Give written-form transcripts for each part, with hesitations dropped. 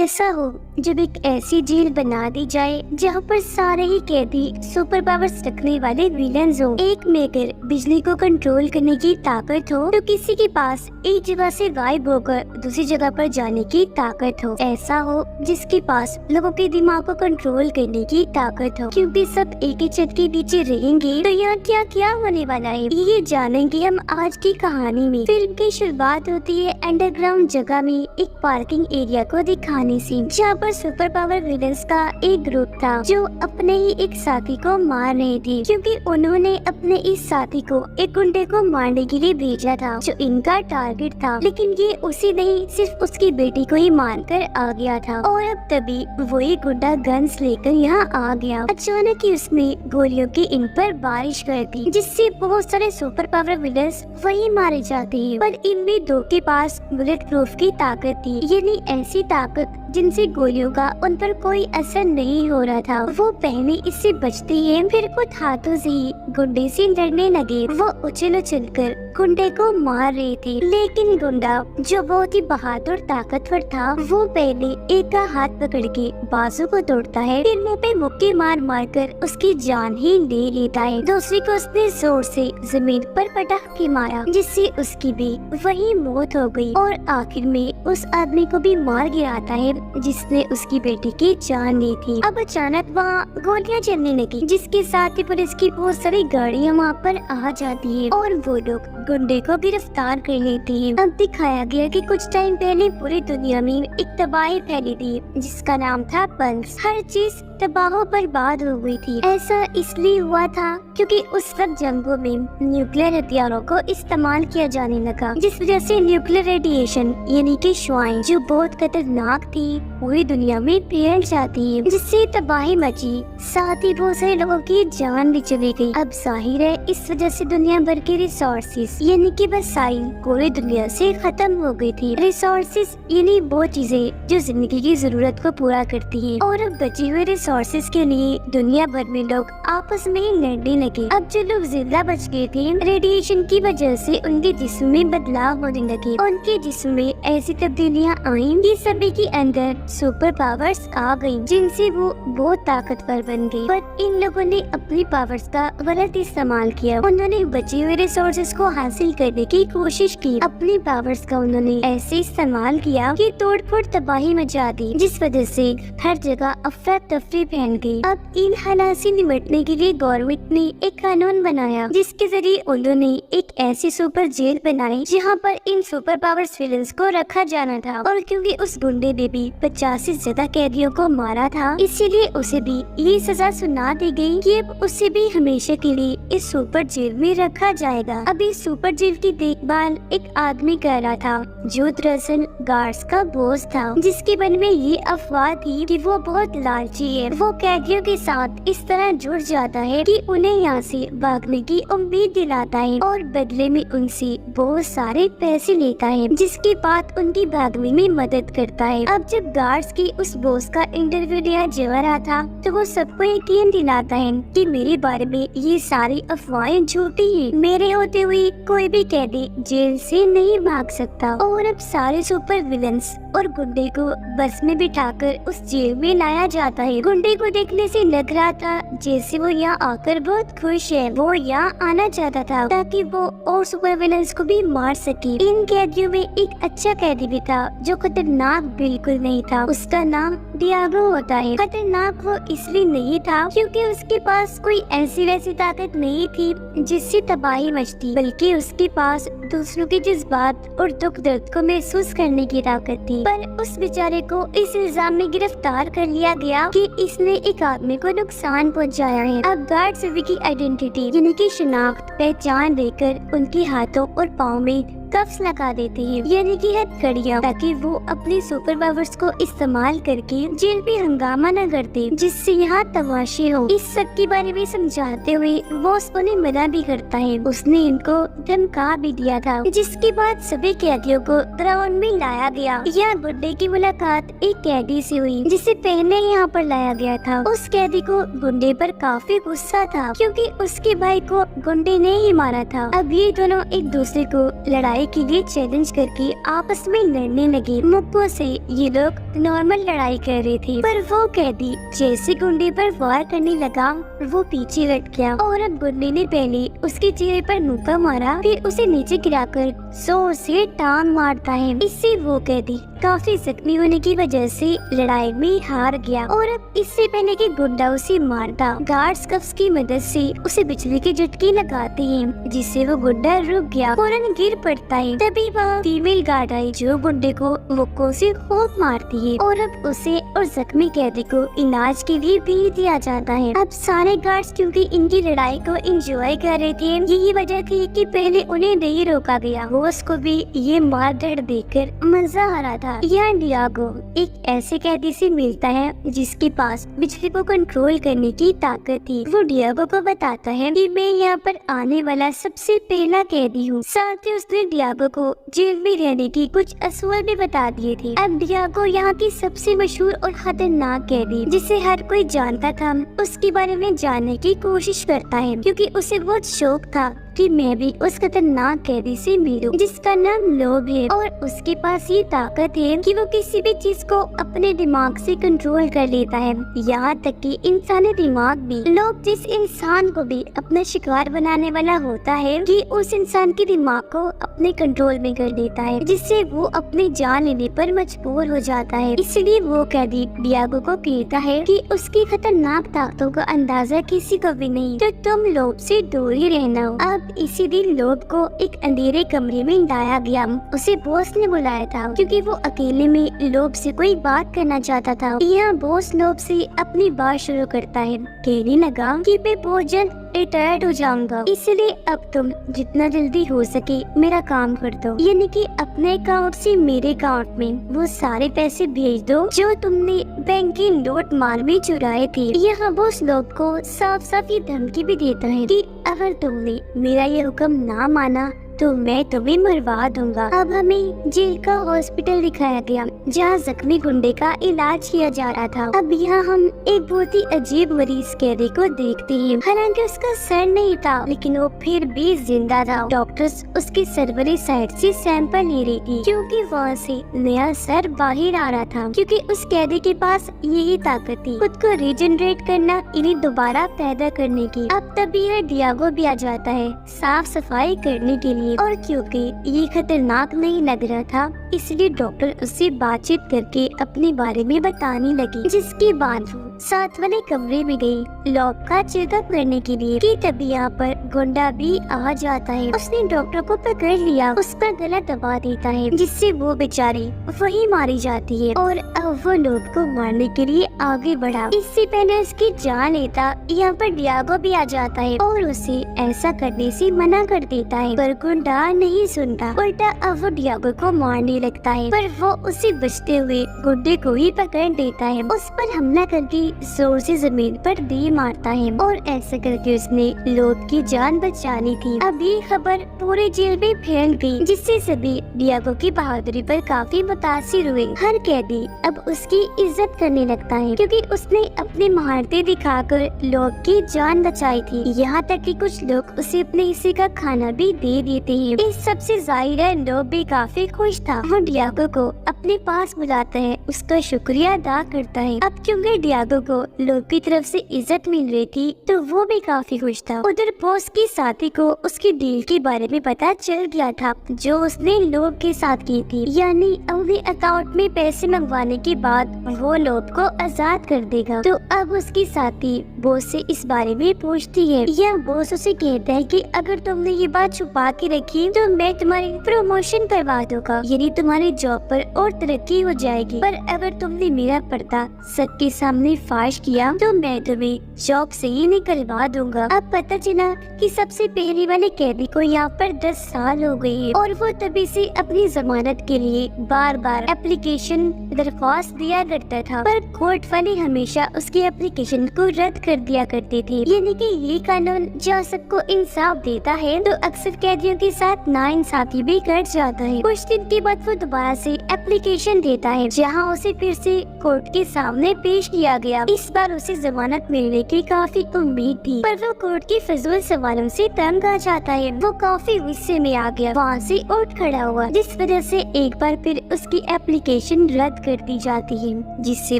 ایسا ہو جب ایک ایسی جیل بنا دی جائے جہاں پر سارے ہی قیدی سپر پاورز رکھنے والے ویلنز ہو، ایک میکر بجلی کو کنٹرول کرنے کی طاقت ہو تو کسی کے پاس ایک جگہ سے غائب ہو کر دوسری جگہ پر جانے کی طاقت ہو، ایسا ہو جس کے پاس لوگوں کے دماغ کو کنٹرول کرنے کی طاقت ہو، کیونکہ سب ایک ہی چھت کے نیچے رہیں گے تو یہاں کیا کیا ہونے والا ہے یہ جانیں گے ہم آج کی کہانی میں۔ فلم کی شروعات ہوتی ہے انڈر گراؤنڈ جگہ میں ایک پارکنگ ایریا کو دکھانے سے، جہاں پر سپر پاور ویلنز کا ایک گروپ تھا جو اپنے ہی ایک ساتھی کو مار رہے تھے، کیونکہ انہوں نے اپنے اس ساتھی کو ایک گنڈے کو مارنے کے لیے بھیجا تھا جو ان کا ٹارگٹ تھا، لیکن یہ اسی نہیں صرف اس کی بیٹی کو ہی مار کر آ گیا تھا، اور اب تبھی وہی گنڈا گنز لے کر یہاں آ گیا۔ اچانک ہی اس نے گولیوں کی ان پر بارش کر دی، جس سے بہت سارے سپر پاور ویلنز وہی مارے جاتے ہیں، پر ان میں دو کے پاس بلٹ پروف کی طاقت تھی، یعنی ایسی طاقت جن سے گولیوں کا ان پر کوئی اثر نہیں ہو رہا تھا۔ وہ پہلے اس سے بچتے ہیں، پھر خود ہاتھوں سے ہی گنڈے سے لڑنے لگے۔ وہ اچھل اچھل کر گنڈے کو مار رہے تھے، لیکن گنڈا جو بہت ہی بہادر طاقتور تھا وہ پہلے ایک کا ہاتھ پکڑ کے بازو کو توڑتا ہے، پھر منہ پہ مکے مار مار کر اس کی جان ہی لے لیتا ہے۔ دوسری کو اس نے زور سے زمین پر پٹک کے مارا، جس سے اس کی بھی وہی موت ہو گئی، اور آخر میں اس آدمی کو بھی مار گراتا ہے جس نے اس کی بیٹی کی جان لی تھی۔ اب اچانک وہاں گولیاں چلنے لگی، جس کے ساتھ ہی پولیس کی بہت ساری گاڑیاں وہاں پر آ جاتی ہے اور وہ لوگ گنڈے کو گرفتار کر لیتے ہیں۔ اب دکھایا گیا کہ کچھ ٹائم پہلے پوری دنیا میں ایک تباہی پھیلی تھی جس کا نام تھا پنس۔ ہر چیز تباہ و برباد ہو گئی تھی۔ ایسا اس لیے ہوا تھا کیونکہ اس وقت جنگوں میں نیوکلیر ہتھیاروں کو استعمال کیا جانے لگا، جس وجہ سے نیوکلیر ریڈیشن یعنی کہ شعاعیں جو بہت خطرناک تھی پوری دنیا میں پھیل جاتی ہے، جس سے تباہی مچی، ساتھ ہی بہت سارے لوگوں کی جان بھی چلی گئی۔ اب ظاہر ہے اس وجہ سے دنیا بھر کے ریسورسز یعنی کہ وسائل پوری دنیا سے ختم ہو گئی تھی۔ ریسورسز یعنی وہ چیزیں جو زندگی کی ضرورت کو پورا کرتی ہیں، اور اب بچے ہوئے ریسورسز کے لیے دنیا بھر میں لوگ آپس میں لڑنے لگے۔ اب جو لوگ زندہ بچ گئے تھے ریڈیشن کی وجہ سے ان کے جسم میں بدلاؤ ہونے لگے، ان کے جسم میں ایسی تبدیلیاں آئیں کہ سبھی کے اندر سپر پاورز آ گئیں، جن سے وہ بہت طاقتور بن گئی۔ پر ان لوگوں نے اپنی پاورز کا غلط استعمال کیا، انہوں نے بچے ہوئے ریسورسز کو حاصل کرنے کی کوشش کی، اپنی پاورز کا انہوں نے ایسے استعمال کیا کہ توڑ پھوڑ تباہی مچا دی، جس وجہ سے ہر جگہ افراتفری پھیل گئی۔ اب ان حالات سے نمٹنے کے لیے گورنمنٹ نے ایک قانون بنایا، جس کے ذریعے انہوں نے ایک ایسی سپر جیل بنائی جہاں پر ان سپر پاورز ویلنز کو رکھا جانا تھا، اور کیونکہ اس گنڈے نے بھی 50 سے زیادہ قیدیوں کو مارا تھا، اسی لیے اسے بھی یہ سزا سنا دی گئی کہ اب اسے بھی ہمیشہ کے لیے اس سپر جیل میں رکھا جائے گا۔ اب اس سپر جیل کی دیکھ بھال ایک آدمی کر رہا تھا جو دراصل گارڈز کا بوس تھا، جس کے من میں یہ افواہ تھی کہ وہ بہت لالچی ہے۔ وہ قیدیوں کے ساتھ اس طرح جڑ جاتا ہے کہ انہیں یہاں سے بھاگنے کی امید دلاتا ہے، اور بدلے میں ان سے بہت سارے پیسے لیتا ہے، جس کے بعد ان کی بھاگنے میں مدد کرتا ہے۔ اب جب گارڈز کی اس بوس کا انٹرویو لیا جا رہا تھا تو وہ سب کو یقین دلاتا ہے کہ میرے بارے میں یہ ساری افواہیں جھوٹی ہیں، میرے ہوتے ہوئے کوئی بھی قیدی جیل سے نہیں بھاگ سکتا۔ اور اب سارے سپر ویلنز اور گنڈے کو بس میں بٹھا کر اس جیل میں لایا جاتا ہے۔ گنڈے کو دیکھنے سے لگ رہا تھا جیسے وہ یہاں آ کر بہت خوش ہے، وہ یہاں آنا چاہتا تھا تاکہ وہ اور سپر ویلنز کو بھی مار سکے۔ ان قیدیوں میں ایک اچھا قیدی بھی تھا جو خطرناک بالکل نہیں تھا، اس کا نام ڈیاگو ہوتا ہے۔ خطرناک وہ اس لیے نہیں تھا کیونکہ اس کے پاس کوئی ایسی ویسی طاقت نہیں تھی جس سے تباہی مچتی، بلکہ اس کے پاس دوسروں کے جذبات اور دکھ درد کو محسوس کرنے کی طاقت تھی۔ پر اس بیچارے کو اس الزام میں گرفتار کر لیا گیا کہ اس نے ایک آدمی کو نقصان پہنچایا ہے۔ اب گارڈ سبھی کی آئیڈینٹی یعنی کہ شناخت پہچان لے کر ان کے ہاتھوں اور پاؤں میں کفس لگا دیتے ہیں یعنی کہ ہتھ کڑیاں، تاکہ وہ اپنی سپر پاورز کو استعمال کر کے جیل میں ہنگامہ نہ کرتے جس سے یہاں تماشے ہو۔ اس سب کے بارے میں سمجھاتے ہوئے وہ اس کو منع بھی کرتا ہے، اس نے ان کو دھمکا بھی دیا تھا، جس کے بعد سبھی قیدیوں کو گراؤنڈ میں لایا گیا۔ یہاں گنڈے کی ملاقات ایک قیدی سے ہوئی جسے پہلے یہاں پر لایا گیا تھا۔ اس قیدی کو گنڈے پر کافی غصہ تھا کیونکہ اس کے بھائی کو گنڈے نے ہی مارا تھا۔ اب یہ دونوں ایک دوسرے کو لڑائی लड़ाई के लिए चैलेंज करके आपस में लड़ने लगे। मुक्को से ये लोग नॉर्मल लड़ाई कर रहे थे, पर वो कैदी जैसे गुंडे पर वार करने लगा वो पीछे हट गया और अब गुंडे ने पहले उसके चेहरे पर मुक्का मारा, फिर उसे नीचे गिराकर जोर से टांग मारता है। इससे वो कैदी काफी जख्मी होने की वजह से लड़ाई में हार गया और अब इससे पहले कि गुंडा उसे मारता, गार्ड्स कफ्स की मदद से उसे बिजली के झटके लगाते हैं, जिससे वो गुंडा रुक गया, फौरन गिर पड़ता है। तभी वह फीमेल गार्ड आई जो गुंडे को मुक्कों से खूब मारती है और अब उसे और जख्मी कैदी को इलाज के लिए भेज दिया जाता है। अब सारे गार्ड्स क्योंकि इनकी लड़ाई को एंजॉय कर रहे थे, यही वजह थी कि पहले उन्हें नहीं रोका गया। बॉस को भी ये मार धाड़ देखकर मजा आ रहा था। यहाँ डियागो एक ऐसे कैदी से मिलता है जिसके पास बिजली को कंट्रोल करने की ताकत थी। वो डियागो को बताता है कि मैं यहाँ पर आने वाला सबसे पहला कैदी हूँ। साथ ही उसने डियागो को जेल में रहने की कुछ असूल भी बता दिए थे। अब डियागो यहाँ की सबसे मशहूर और खतरनाक कैदी जिसे हर कोई जानता था उसके बारे में जानने की कोशिश करता है, क्योंकि उसे बहुत शौक था कि मैं भी उस खतरनाक कैदी से मिलूं जिसका नाम लोब है और उसके पास ये ताकत है कि वो किसी भी चीज को अपने दिमाग से कंट्रोल कर लेता है, यहाँ तक कि इंसानी दिमाग भी। लोब जिस इंसान को भी अपना शिकार बनाने वाला होता है कि उस इंसान के दिमाग को अपने कंट्रोल में कर लेता है, जिससे वो अपनी जान लेने पर मजबूर हो जाता है। इसलिए वो कैदी डियागो को कहता है कि उसकी खतरनाक ताकतों का अंदाजा किसी को भी नहीं, तो तुम लोब से दूर ही रहना। अब इसी दिन लोब को एक अंधेरे कमरे में लाया गया। उसे बॉस ने बुलाया था क्योंकि वो अकेले में लोब से कोई बात करना चाहता था। यहाँ बॉस लोब से अपनी बात शुरू करता है। कहने लगा कि मैं बहुत जल्द रिटायर्ड हो जाऊंगा, इसलिए अब तुम जितना जल्दी हो सके मेरा काम कर दो, यानी कि अपने अकाउंट से मेरे अकाउंट में वो सारे पैसे भेज दो जो तुमने बैंक की लूट मार में चुराए थे। यहाँ बॉस लोब को साफ साफ ये धमकी भी देता है कि अगर तुमने मेरा ये हुक्म ना माना तो मैं तुम्हें मरवा दूंगा। अब हमें जेल का हॉस्पिटल दिखाया गया जहाँ जख्मी गुंडे का इलाज किया जा रहा था। अब यहाँ हम एक बहुत ही अजीब मरीज कैदी को देखते हैं। हालांकि उसका सर नहीं था लेकिन वो फिर भी जिंदा था। डॉक्टर्स उसके सर वाली साइड से सैंपल ले रही थी क्योंकि वहाँ से नया सर बाहर आ रहा था, क्योंकि उस कैदी के पास यही ताकत थी खुद को रीजनरेट करना, इन्हें दोबारा पैदा करने की। अब तभी यह डियागो भी आ जाता है साफ सफाई करने के लिए, और क्योंकि ये खतरनाक नहीं लग रहा था इसलिए डॉक्टर उससे बातचीत करके अपने बारे में बताने लगी, जिसके बाद वो साथ वाले कमरे में गई लोब का चेकअप करने के लिए। कि तभी यहाँ पर गुंडा भी आ जाता है। उसने डॉक्टर को पकड़ लिया, उसका गला दबा देता है, जिससे वो बेचारी वही मारी जाती है और अब वो लोब को मारने के लिए आगे बढ़ा। इससे पहले उसकी जान लेता यहाँ पर डियागो भी आ जाता है और उसे ऐसा करने से मना कर देता है, पर गुंडा नहीं सुनता, उल्टा अब वो डियागो को मारने लगता है, पर वो उसे बचते हुए गुंडे को ही पकड़ देता है। उस पर हमला करके जोर से जमीन पर दे मारता है और ऐसा करके उसने लोब की जान बचानी थी। अब ये खबर पूरे जेल में फैल गई, जिससे सभी डियागो की बहादुरी पर काफी मुतासिर हुए। हर कैदी अब उसकी इज्जत करने लगता है क्योंकि उसने अपनी महारतें दिखाकर लोब की जान बचाई थी। यहाँ तक कि कुछ लोग उसे अपने हिस्से का खाना भी दे देते हैं। इस सबसे जाहिर है लोब भी काफी खुश था। वो डियागो को अपने पास बुलाता है, उसका शुक्रिया अदा करता है। अब क्योंकि डियागो को लोब की तरफ से इज्जत मिल रही थी तो वो भी काफी खुश था। उधर बॉस की साथी को उसकी डील के बारे में पता चल गया था जो उसने लोब के साथ की थी, यानी अपने अकाउंट में पैसे मंगवाने के बाद वो लोब को आजाद कर देगा। तो अब उसकी साथी बॉस से इस बारे में पूछती है या बॉस उसे कहता है कि अगर तुमने ये बात छुपा के रखी तो मैं तुम्हारी प्रमोशन करवा दूंगा, यानी तुम्हारी जॉब पर और तरक्की हो जाएगी, पर अगर तुमने मेरा पर्दा सबके सामने फाश किया तो मैं तुम्हें जॉब से ही निकलवा दूंगा। अब पता चला कि सबसे पहले वाले कैदी को यहाँ पर 10 साल हो गए हैं और वो तभी से अपनी जमानत के लिए बार बार एप्लीकेशन दरख्वास्त दिया करता था, पर कोर्ट वाले हमेशा उसकी एप्लीकेशन को रद्द कर दिया करते थे। यानी कि ये कानून जहाँ सबको इंसाफ देता है तो अक्सर कैदियों के साथ नाइंसाफी भी कर जाता है। कुछ दिन के बाद वो दोबारा से एप्लीकेशन देता है, जहाँ उसे फिर से कोर्ट के सामने पेश किया गया। इस बार उसे जमानत मिलने की काफी उम्मीद थी, पर वो कोर्ट के फिजूल सवालों से तंग आ जाता है। वो काफी गुस्से में आ गया, वहाँ से उठ खड़ा हुआ, जिस वजह से एक बार फिर उसकी एप्लीकेशन रद्द कर दी जाती है, जिससे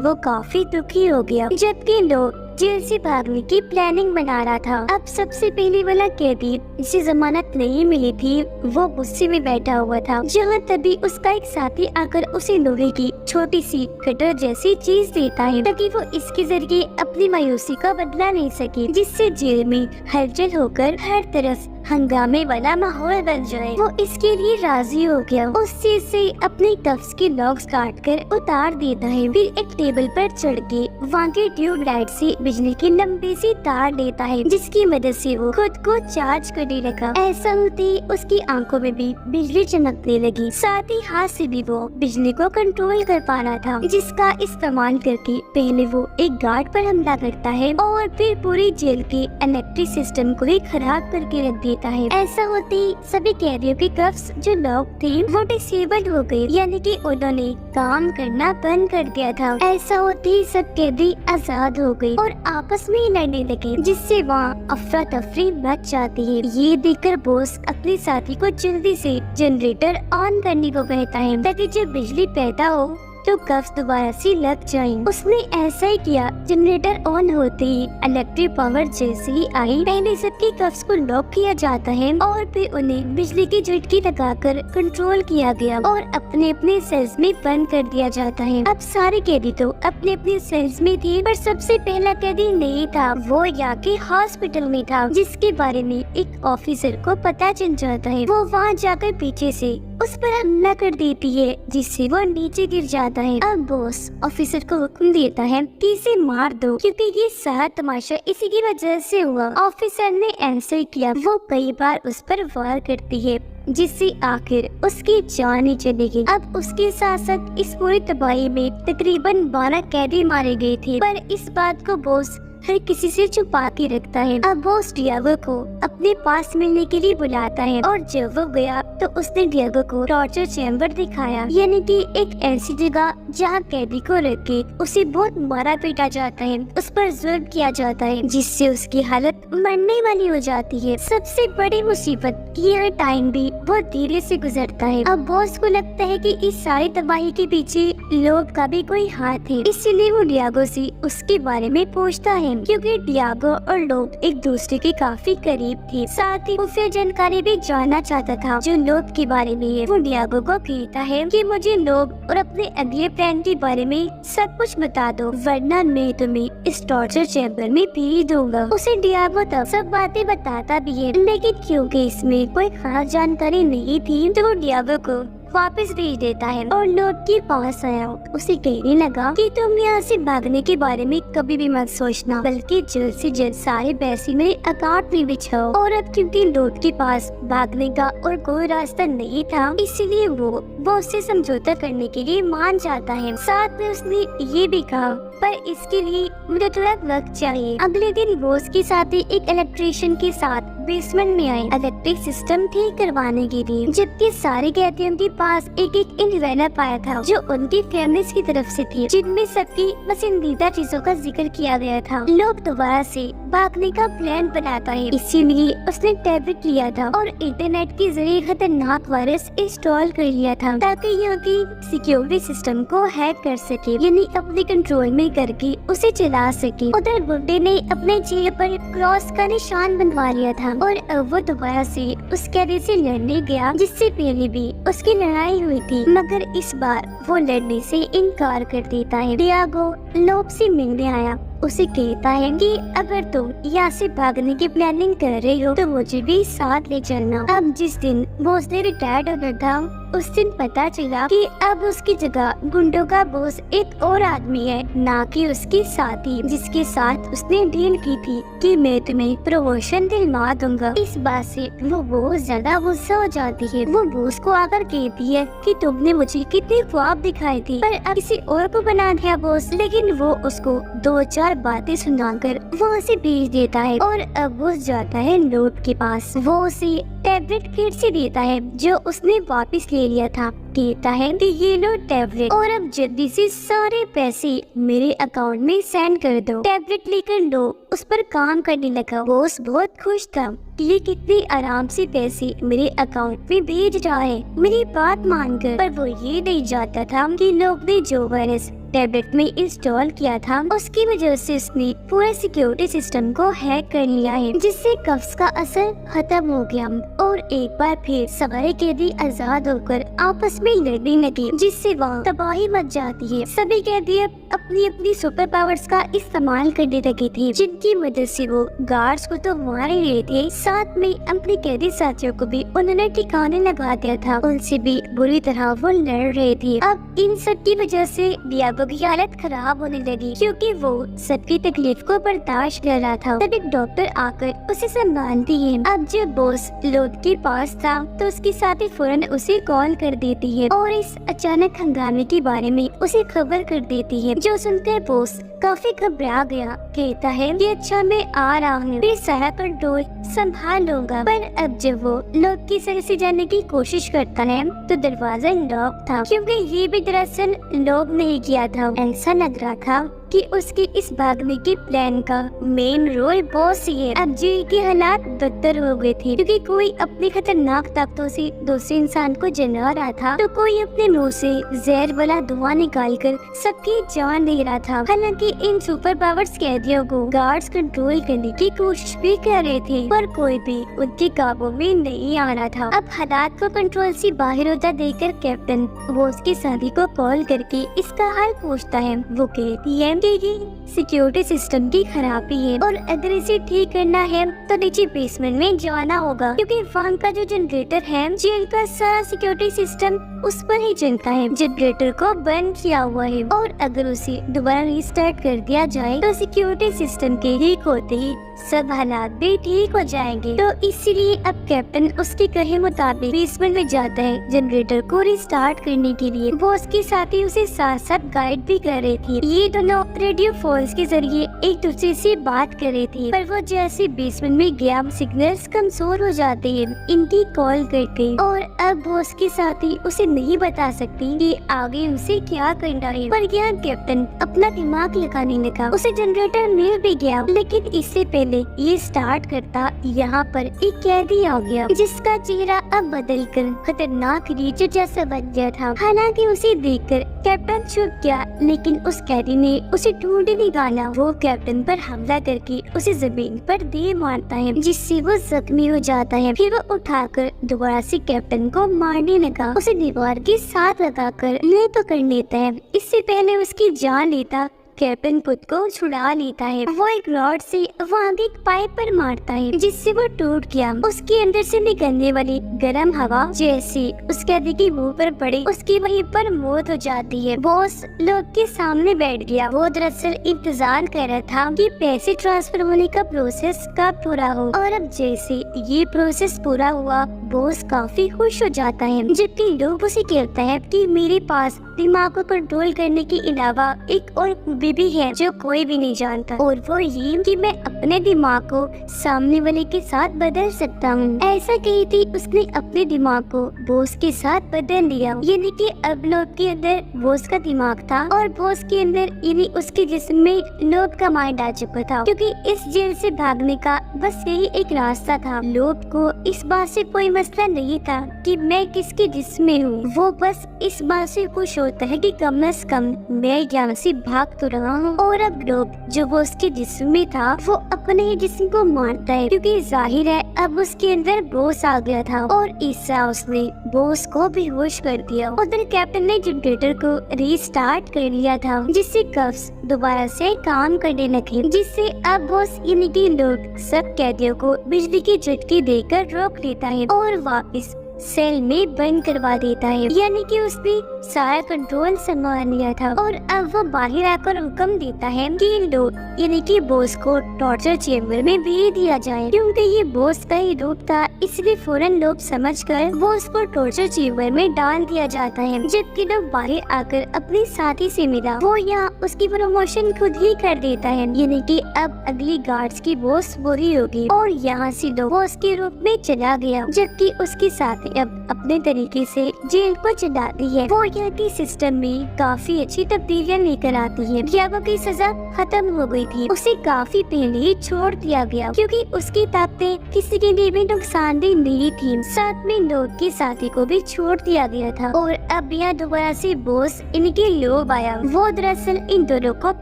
वो काफी दुखी हो गया। जबकि लोग जेल से भागने की प्लानिंग बना रहा था। अब सबसे पहले वाला कैदी जिसे जमानत नहीं मिली थी, वो गुस्से में बैठा हुआ था, जहाँ तभी उसका एक साथी आकर उसे लोहे की छोटी सी कटर जैसी चीज देता है, ताकि वो इसके जरिए अपनी मायूसी का बदला ले सके, जिससे जेल में हलचल होकर हर तरफ हंगामे वाला माहौल बन जाए। वो इसके लिए राजी हो गया। उस चीज से अपने कफ्स के लॉक्स काट कर उतार देता है, फिर एक टेबल पर चढ़ के वहाँ के ट्यूब लाइट से बिजली की लंबी सी तार लेता है, जिसकी मदद से वो खुद को चार्ज करने लगा। ऐसा होते ही उसकी आंखों में भी बिजली चमकने लगी, साथ ही हाथ से भी वो बिजली को कंट्रोल कर पा रहा था, जिसका इस्तेमाल करके पहले वो एक गार्ड पर हमला करता है और फिर पूरी जेल के इलेक्ट्रिक सिस्टम को ही खराब करके रख देता है। ऐसा होते ही सभी कैदियों के कफ्स जो लॉक थे वो डिसेबल हो गए, यानी कि उन्होंने काम करना बंद कर दिया था। ऐसा होते ही सब कैदी आजाद हो गए और आपस में ही लड़ने लगे, जिससे वहाँ अफरा तफरी मच जाती है। ये देखकर बॉस अपने साथी को जल्दी से जनरेटर ऑन करने को कहता है, ताकि जब बिजली पैदा हो तो कफ्स दोबारा से लग जाएं। उसने ऐसा ही किया। जनरेटर ऑन होते ही इलेक्ट्रिक पावर जैसे ही आई, पहले सबके कफ्स को लॉक किया जाता है और फिर उन्हें बिजली की झटकी लगाकर कंट्रोल किया गया और अपने अपने सेल्स में बंद कर दिया जाता है। अब सारे कैदी तो अपने अपने सेल्स में थे, पर सबसे पहला कैदी नहीं था, वो यहाँ के हॉस्पिटल में था, जिसके बारे में एक ऑफिसर को पता चल जाता है। वो वहाँ जाकर पीछे से उस पर हमला कर देती है, जिससे वो नीचे गिर जाता है। अब बॉस ऑफिसर को हुक्म देता है कि इसे मार दो, क्योंकि ये सारा तमाशा इसी की वजह से हुआ। ऑफिसर ने ऐसे किया। वो कई बार उस पर वार करती है, जिससे आखिर उसकी जान ही चली गई। अब उसके साथ साथ इस पूरी तबाही में तकरीबन 12 कैदी मारे गए थे, पर इस बात को बॉस हर किसी से छुपा के रखता है। अब बॉस डियागो को अपने पास मिलने के लिए बुलाता है और जब वो गया तो उसने डियागो को टॉर्चर चैम्बर दिखाया, यानी कि एक ऐसी जगह जहाँ कैदी को रख के उसे बहुत मारा पीटा जाता है, उस पर जुल्म किया जाता है, जिससे उसकी हालत मरने वाली हो जाती है। सबसे बड़ी मुसीबत यह टाइम भी बहुत धीरे से गुजरता है। अब बॉस को लगता है कि इस सारी तबाही के पीछे लोग का भी कोई हाथ है, इसीलिए वो डियागो से उसके बारे में पूछता है, क्योंकि डियागो और लोब एक दूसरे के काफी करीब थे। साथ ही वो फिर जानकारी भी जानना चाहता था जो लोब के बारे में है। वो डियागो को कहता है कि मुझे लोब और अपने अगले प्लान के बारे में सब कुछ बता दो, वरना मैं तुम्हें इस टॉर्चर चैम्बर में भेज दूंगा। उसे डियागो तब सब बातें बताता भी है, लेकिन क्योंकि इसमें कोई खास जानकारी नहीं थी तो वो डियागो को वापस भेज देता है और लोब के पास आया। उसे कहने लगा कि तुम यहाँ से भागने के बारे में कभी भी मत सोचना, बल्कि जल्द से जल्द सारे पैसे मेरे अकाउंट में बिछाओ। और अब क्योंकि लोब के पास भागने का और कोई रास्ता नहीं था, इसीलिए वो उससे समझौता करने के लिए मान जाता है। साथ में उसने ये भी कहा, पर इसके लिए मुझे थोड़ा वक्त चाहिए। अगले दिन बॉस के साथ एक इलेक्ट्रिशियन के साथ बेसमेंट में आए इलेक्ट्रिक सिस्टम ठीक करवाने के लिए, जबकि सारे कैदियों के पास एक एक एनवेलप आया था जो उनकी फैमिलीज की तरफ से थी, जिनमें सबकी पसंदीदा चीजों का जिक्र किया गया था। लोग दोबारा से भागने का प्लान बनाता है, इसीलिए उसने टैबलेट लिया था और इंटरनेट के जरिए खतरनाक वायरस इंस्टॉल कर लिया था, ताकि यहाँ की सिक्योरिटी सिस्टम को हैक कर सके, यानी अपने कंट्रोल में करके उसे चला सके। उधर बुड्ढे ने अपने चेहरे पर क्रॉस का निशान बनवा लिया था और अब वो दोबारा से उस कैदी से लड़ने गया, जिससे पहले भी उसकी लड़ाई हुई थी, मगर इस बार वो लड़ने से इनकार कर देता है। डियागो लोब से मिलने आया। उसे कहता है कि अगर तुम यहाँ से भागने की प्लानिंग कर रहे हो तो मुझे भी साथ ले चलना। अब जिस दिन बॉस ने रिटायर्ड होना था उस दिन पता चला कि अब उसकी जगह गुंडों का बॉस एक और आदमी है, ना कि उसकी साथी जिसके साथ उसने डील की थी कि मैं तुम्हें प्रमोशन दिलवा दूंगा। इस बात से वो बहुत ज्यादा गुस्सा हो जाती है। वो बॉस को आकर कहती है कि तुमने मुझे कितने ख्वाब दिखाए थे पर अब किसी और को बना दिया बॉस। लेकिन वो उसको 2-4 बातें सुनाकर वो उसे भेज देता है और अब वो जाता है लोड के पास। वो उसे टैबलेट किट से देता है जो उसने वापस ले लिया था। कहता है कि ये लो टैबलेट और अब जल्दी से सारे पैसे मेरे अकाउंट में सेंड कर दो। टैबलेट लेकर लो उस पर काम करने लगा। बॉस बहुत खुश था कि ये कितने आराम से पैसे मेरे अकाउंट में भेज रहा है मेरी बात मानकर। पर वो ये नहीं जानता था कि लोग ने जो वायरस टैबलेट में इंस्टॉल किया था उसकी वजह से उसने पूरे सिक्योरिटी सिस्टम को हैक कर लिया है, जिससे कफ्स का असर खत्म हो गया और एक बार फिर सारे कैदी आजाद होकर आपस में लड़ने लगे, जिससे वहाँ तबाही मच जाती है। सभी कैदी अपनी अपनी सुपर पावर्स का इस्तेमाल करने लगे थे, जिनकी मदद से वो गार्ड्स को तो मार ही रहे थे, साथ में अपने कैदी साथियों को भी उन्होंने ठिकाने लगा दिया था। उनसे भी बुरी तरह वो लड़ रहे थे। अब इन सब की वजह से डियागो की हालत खराब होने लगी क्योंकि वो सबकी तकलीफ को बर्दाश्त कर रहा था। तब एक डॉक्टर आकर उसे संभालती है। अब जब बॉस लोड के पास था तो उसकी साथी फौरन उसे कॉल कर देती है और इस अचानक हंगामे के बारे में उसे खबर कर देती है, जो सुनकर बॉस काफी घबरा गया। कहता है कि अच्छा मैं आ रहा हूँ, फिर सारा कंट्रोल संभाल लूंगा। पर अब जब वो लोग की सर से जाने की कोशिश करता है तो दरवाजा लॉक था, क्योंकि ये भी दरअसल लॉक नहीं किया था। ऐसा लग रहा था कि उसके इस भागने के प्लान का मेन रोल बॉस ही है। अब जेल के हालात बदतर हो गए थे क्योंकि कोई अपनी खतरनाक ताकतों से दूसरे इंसान को जला रहा था तो कोई अपने मुंह से जहर वाला धुआं निकालकर सबकी जान ले रहा था। हालांकि इन सुपर पावर्स कैदियों को गार्ड्स कंट्रोल करने की कोशिश भी कर रहे थे पर कोई भी उनके काबू में नहीं आ रहा था। अब हालात को कंट्रोल से बाहर होता देखकर कैप्टन बॉस के साथी को कॉल करके इसका हाल पूछता है। वो कहती है कि ये सिक्योरिटी सिस्टम की खराबी है और अगर इसे ठीक करना है तो नीचे बेसमेंट में जाना होगा, क्योंकि वहाँ का जो जनरेटर है जेल का सारा सिक्योरिटी सिस्टम उस पर ही चलता है। जनरेटर को बंद किया हुआ है और अगर उसे दोबारा रिस्टार्ट कर दिया जाए तो सिक्योरिटी सिस्टम के ठीक होते ही सब हालात भी ठीक हो जाएंगे। तो इसीलिए अब कैप्टन उसके कहे मुताबिक बेसमेंट में जाता है जनरेटर को रिस्टार्ट करने के लिए। वो उसके साथी उसे साथ साथ गाइड भी कर रहे थे। ये दोनों रेडियो फोन्स के जरिए एक दूसरे से बात कर रहे थे, पर वो जैसे बेसमेंट में गया सिग्नल्स कमजोर हो जाते हैं इनकी कॉल करके। और अब बॉस के साथी उसे नहीं बता सकती कि आगे उसे क्या करना है। पर यहाँ कैप्टन अपना दिमाग लगाने लगा। उसे जनरेटर मिल भी गया, लेकिन इससे पहले ये स्टार्ट करता यहाँ पर एक कैदी आ गया जिसका चेहरा अब बदलकर खतरनाक क्रीचर जैसा बन गया था। हालांकि उसे देखकर कैप्टन छुप गया, लेकिन उस कैदी ने उसे ढूंढ निकाला। वो कैप्टन पर हमला करके उसे जमीन पर दे मारता है, जिससे वो जख्मी हो जाता है। फिर वो उठाकर दोबारा से कैप्टन को मारने लगा। उसे दीवार के साथ लगाकर ले पकड़ लेता है। इससे पहले उसकी जान लेता कैप्टन खुद को छुड़ा लेता है। वो एक रॉड से वहाँ एक पाइप पर मारता है जिससे वो टूट गया। उसके अंदर से निकलने वाली गर्म हवा जैसे उस कैदी के मुंह पर पड़ी उसकी वहीं पर मौत हो जाती है। बॉस लोग के सामने बैठ गया। वो दरअसल इंतजार कर रहा था कि पैसे ट्रांसफर होने का प्रोसेस कब पूरा हो, और अब जैसे ये प्रोसेस पूरा हुआ बॉस काफी खुश हो जाता है। जबकि लोग उसे कहता है कि मेरे पास दिमाग को कंट्रोल करने के अलावा एक और खूबी भी है जो कोई भी नहीं जानता, और वो ये कि मैं अपने दिमाग को सामने वाले के साथ बदल सकता हूँ। ऐसा कही थी उसने अपने दिमाग को बॉस के साथ बदल लिया। यानी कि अब लोब के अंदर बॉस का दिमाग था और बॉस के अंदर यानी उसके जिस्म में लोब का माइंड आ चुका था, क्योंकि इस जेल से भागने का बस यही एक रास्ता था। लोब को इस बात से कोई मसला नहीं था कि मैं किसके जिस्म में हूँ। वो बस इस बात से खुश होता है कि कम से कम मैं यहाँ से भाग तो रहा हूँ। और अब लोब जो वो उसके जिस्म में था वो अपने ही जिस्म को मारता है, क्योंकि जाहिर है अब उसके अंदर बॉस आ गया था और इससे उसने बॉस को बेहोश कर दिया। उधर कैप्टन ने जनरेटर को रीस्टार्ट कर लिया था, जिससे कफ्स दोबारा से काम करने लगे, जिससे अब बॉस यानी कि लोग सब कैदियों को बिजली के झटके देकर रोक लेता है और वापस सेल में बंद करवा देता है, यानी कि उसने सारा कंट्रोल संभाल लिया था। और अब वो बाहर आकर हुक्म देता है कि इन दो यानी कि बॉस को टॉर्चर चेम्बर में भेज दिया जाए, क्योंकि ये बॉस का ही रूप था, इसलिए फौरन लोग समझकर बॉस को टॉर्चर चेम्बर में डाल दिया जाता है। जबकि लोग बाहर आकर अपने साथी से मिला, वो यहाँ उसकी प्रमोशन खुद ही कर देता है, यानी कि अब अगली गार्ड्स की बॉस बुरी होगी। और यहाँ से वो उसके रूप में चला गया, जबकि उसके साथी अब अपने तरीके से जेल को चलाती है। वो यहाँ की सिस्टम में काफी अच्छी तब्दीलियाँ लेकर आती है। यागो की सजा खत्म हो गई थी, उसे काफी पहले ही छोड़ दिया गया, क्योंकि उसकी ताकतें किसी के लिए भी नुकसानदेह नहीं थी। साथ में लोग के साथी को भी छोड़ दिया गया था। और अब यहाँ दोबारा से बॉस इनके लोग आया, वो दरअसल इन दोनों को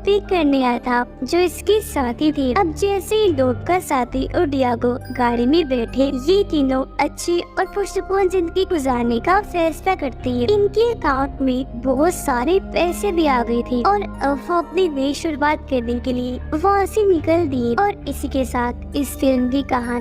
पिक करने आया था जो इसके साथी थे। अब जैसे ही लोग का साथी और डियागो गाड़ी में बैठे, ये तीनों अच्छी और पुरसुकून जिंदगी गुजारने का फैसला करते हैं। इनके अकाउंट में बहुत सारे पैसे भी आ गए थे और अब वो अपनी नई शुरुआत करने के लिए वहाँ से निकल दिए। और इसी के साथ इस फिल्म की कहानी